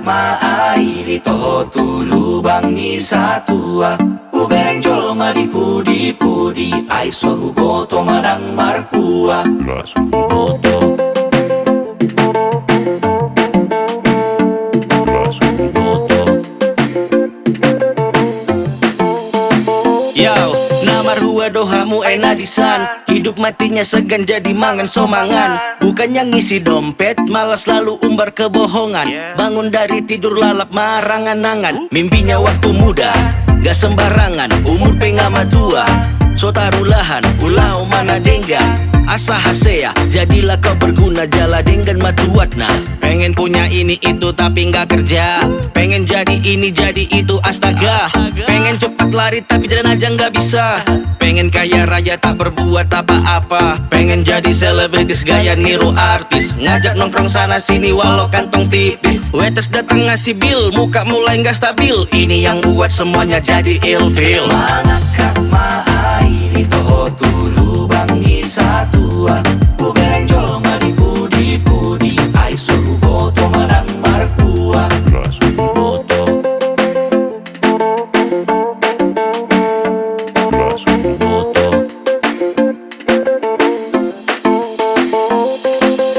maai toho tulu bangi satua ubereng jol madi pudi pudi ai sohu boto madang marhua boto Yo, nama rua dohamu enadisan. Hidup matinya segan jadi mangan somangan. Bukannya ngisi dompet, malah selalu umbar kebohongan. Bangun dari tidur lalap marangan-angan. Mimpinya waktu muda, gak sembarangan. Umur pengama tua, so tarulahan, ulau mana denggan. Asa hasea, jadilah kau berguna jala dengan matuatna. Pengen punya ini itu tapi nggak kerja. Pengen jadi ini jadi itu astaga. Pengen cepat lari tapi jalan aja nggak bisa. Pengen kaya raya tak berbuat apa-apa. Pengen jadi selebritis gaya niru artis. Ngajak nongkrong sana sini walau kantong tipis. Waiters datang ngasih bill, muka mulai nggak stabil. Ini yang buat semuanya jadi ilfil. Mangakak maai toho tulu bangi satua ubereng jol madi pudi pudi ai suhu boto madang marhua boto boto.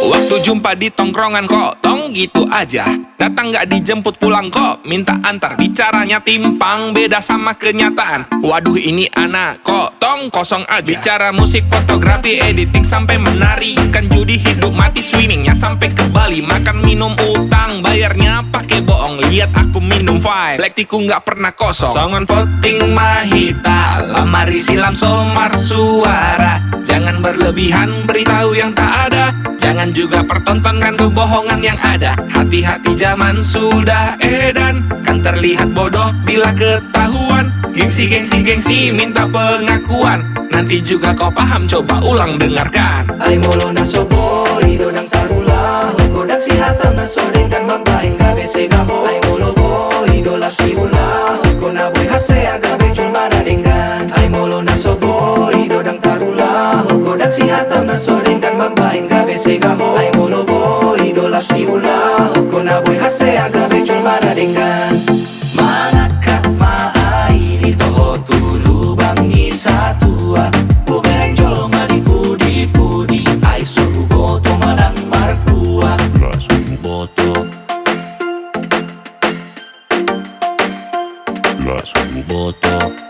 Waktu jumpa di tongkrongan kok tong gitu aja. Datang gak dijemput pulang kok minta antar. Bicaranya timpang beda sama kenyataan. Waduh ini anak kok tong kosong aja. Bicara musik, fotografi, editing sampai menari. Kan judi hidup mati swimmingnya sampai ke Bali. Makan minum utang bayarnya pakai bohong. Lihat aku minum vibe lektiku gak pernah kosong. Songon poting mahita lamari silam somar suara. Jangan berlebihan beritahu yang tak ada. Jangan juga pertontonkan kebohongan yang ada. Hati-hati zaman sudah edan. Kan terlihat bodoh bila ketahuan. Gengsi, gengsi, gengsi minta pengakuan. Nanti juga kau paham coba ulang dengarkan. Ai molo na soboi dodang tarula Hukodak si hatam na sodeng kan mambaing gabe segaho. Ai molo boy dola siula Huko na boy hasea gabe culmana denggan. Ai molo na soboi dodang tarula Hukodak si hatam na sodeng kan mambaing gabe segaho. Ai molo boy dola siula Huko na boy hasea gabe culmana denggan. Mangakak maai toho tulu bangi satua ubereng jol madi pudi pudi ai suhu boto madang marhua boto boto.